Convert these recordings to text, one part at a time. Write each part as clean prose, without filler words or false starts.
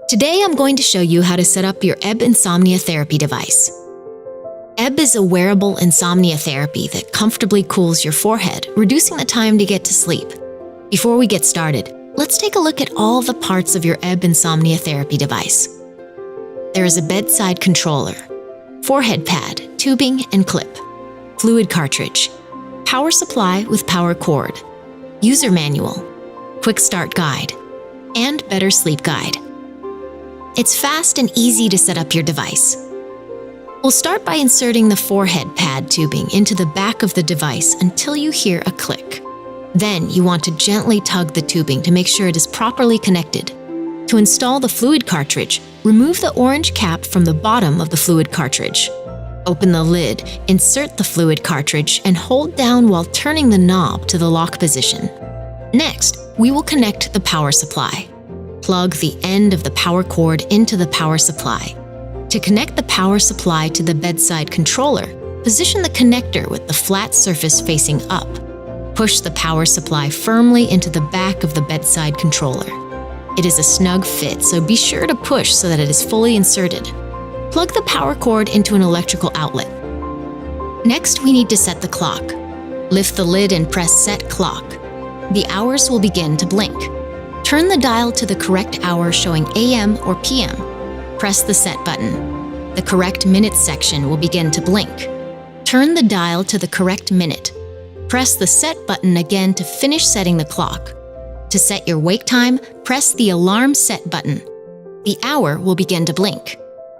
Today I'm going to show you how to set up your Ebb Insomnia Therapy device. Ebb is a wearable insomnia therapy that comfortably cools your forehead, reducing the time to get to sleep. Before we get started, let's take a look at all the parts of your Ebb Insomnia Therapy device. There is a bedside controller, forehead pad, tubing and clip, fluid cartridge, power supply with power cord, user manual, quick start guide, and better sleep guide. It's fast and easy to set up your device. We'll start by inserting the forehead pad tubing into the back of the device until you hear a click. Then you want to gently tug the tubing to make sure it is properly connected. To install the fluid cartridge, remove the orange cap from the bottom of the fluid cartridge. Open the lid, insert the fluid cartridge, and hold down while turning the knob to the lock position. Next, we will connect the power supply. Plug the end of the power cord into the power supply. To connect the power supply to the bedside controller, position the connector with the flat surface facing up. Push the power supply firmly into the back of the bedside controller. It is a snug fit, so be sure to push so that it is fully inserted. Plug the power cord into an electrical outlet. Next, we need to set the clock. Lift the lid and press Set Clock. The hours will begin to blink. Turn the dial to the correct hour showing AM or PM. Press the Set button. The correct minutes section will begin to blink. Turn the dial to the correct minute. Press the Set button again to finish setting the clock. To set your wake time, press the Alarm Set button. The hour will begin to blink.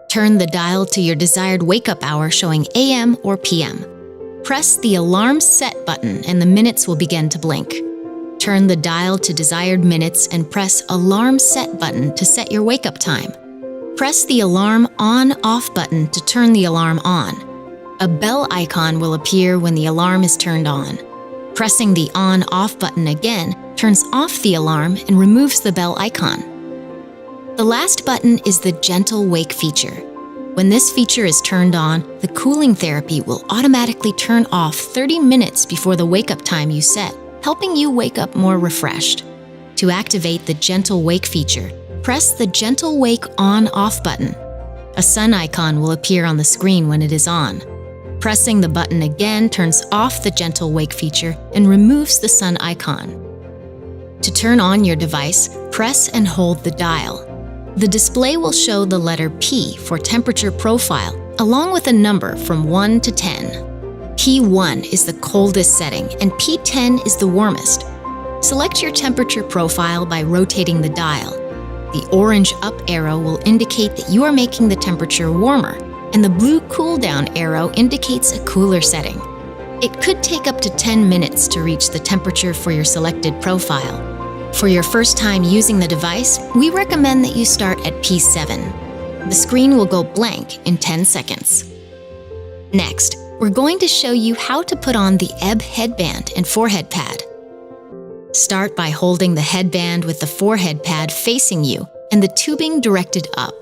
Turn the dial to your desired wake-up hour showing AM or PM. Press the Alarm Set button and the minutes will begin to blink. Turn the dial to desired minutes and press Alarm Set button to set your wake-up time. Press the Alarm On/Off button to turn the alarm on. A bell icon will appear when the alarm is turned on. Pressing the On/Off button again turns off the alarm and removes the bell icon. The last button is the Gentle Wake feature. When this feature is turned on, the cooling therapy will automatically turn off 30 minutes before the wake-up time you set, helping you wake up more refreshed. To activate the Gentle Wake feature, press the Gentle Wake On/Off button. A sun icon will appear on the screen when it is on. Pressing the button again turns off the Gentle Wake feature and removes the sun icon. To turn on your device, press and hold the dial. The display will show the letter P for temperature profile, along with a number from 1 to 10. P1 is the coldest setting and P10 is the warmest. Select your temperature profile by rotating the dial. The orange up arrow will indicate that you are making the temperature warmer, and the blue cool down arrow indicates a cooler setting. It could take up to 10 minutes to reach the temperature for your selected profile. For your first time using the device, we recommend that you start at P7. The screen will go blank in 10 seconds. Next, we're going to show you how to put on the Ebb headband and forehead pad. Start by holding the headband with the forehead pad facing you and the tubing directed up.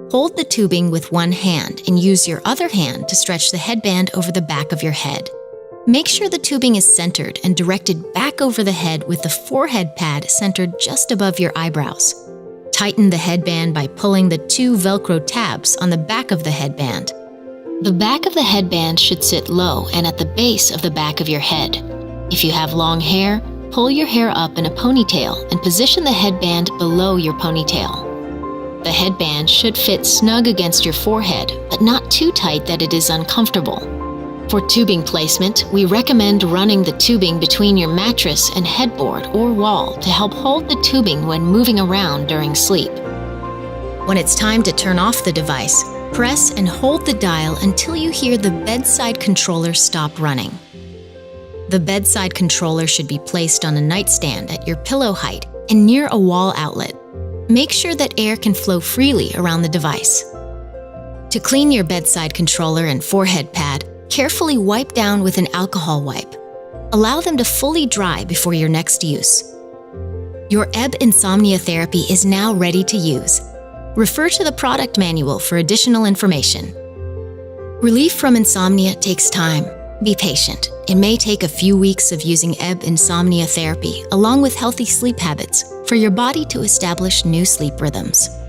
Hold the tubing with one hand and use your other hand to stretch the headband over the back of your head. Make sure the tubing is centered and directed back over the head with the forehead pad centered just above your eyebrows. Tighten the headband by pulling the 2 velcro tabs on the back of the headband. The back of the headband should sit low and at the base of the back of your head. If you have long hair, pull your hair up in a ponytail and position the headband below your ponytail. The headband should fit snug against your forehead, but not too tight that it is uncomfortable. For tubing placement, we recommend running the tubing between your mattress and headboard or wall to help hold the tubing when moving around during sleep. When it's time to turn off the device, press and hold the dial until you hear the bedside controller stop running. The bedside controller should be placed on a nightstand at your pillow height and near a wall outlet. Make sure that air can flow freely around the device. To clean your bedside controller and forehead pad, carefully wipe down with an alcohol wipe. Allow them to fully dry before your next use. Your Ebb Insomnia Therapy is now ready to use. Refer to the product manual for additional information. Relief from insomnia takes time. Be patient. It may take a few weeks of using Ebb Insomnia Therapy, along with healthy sleep habits, for your body to establish new sleep rhythms.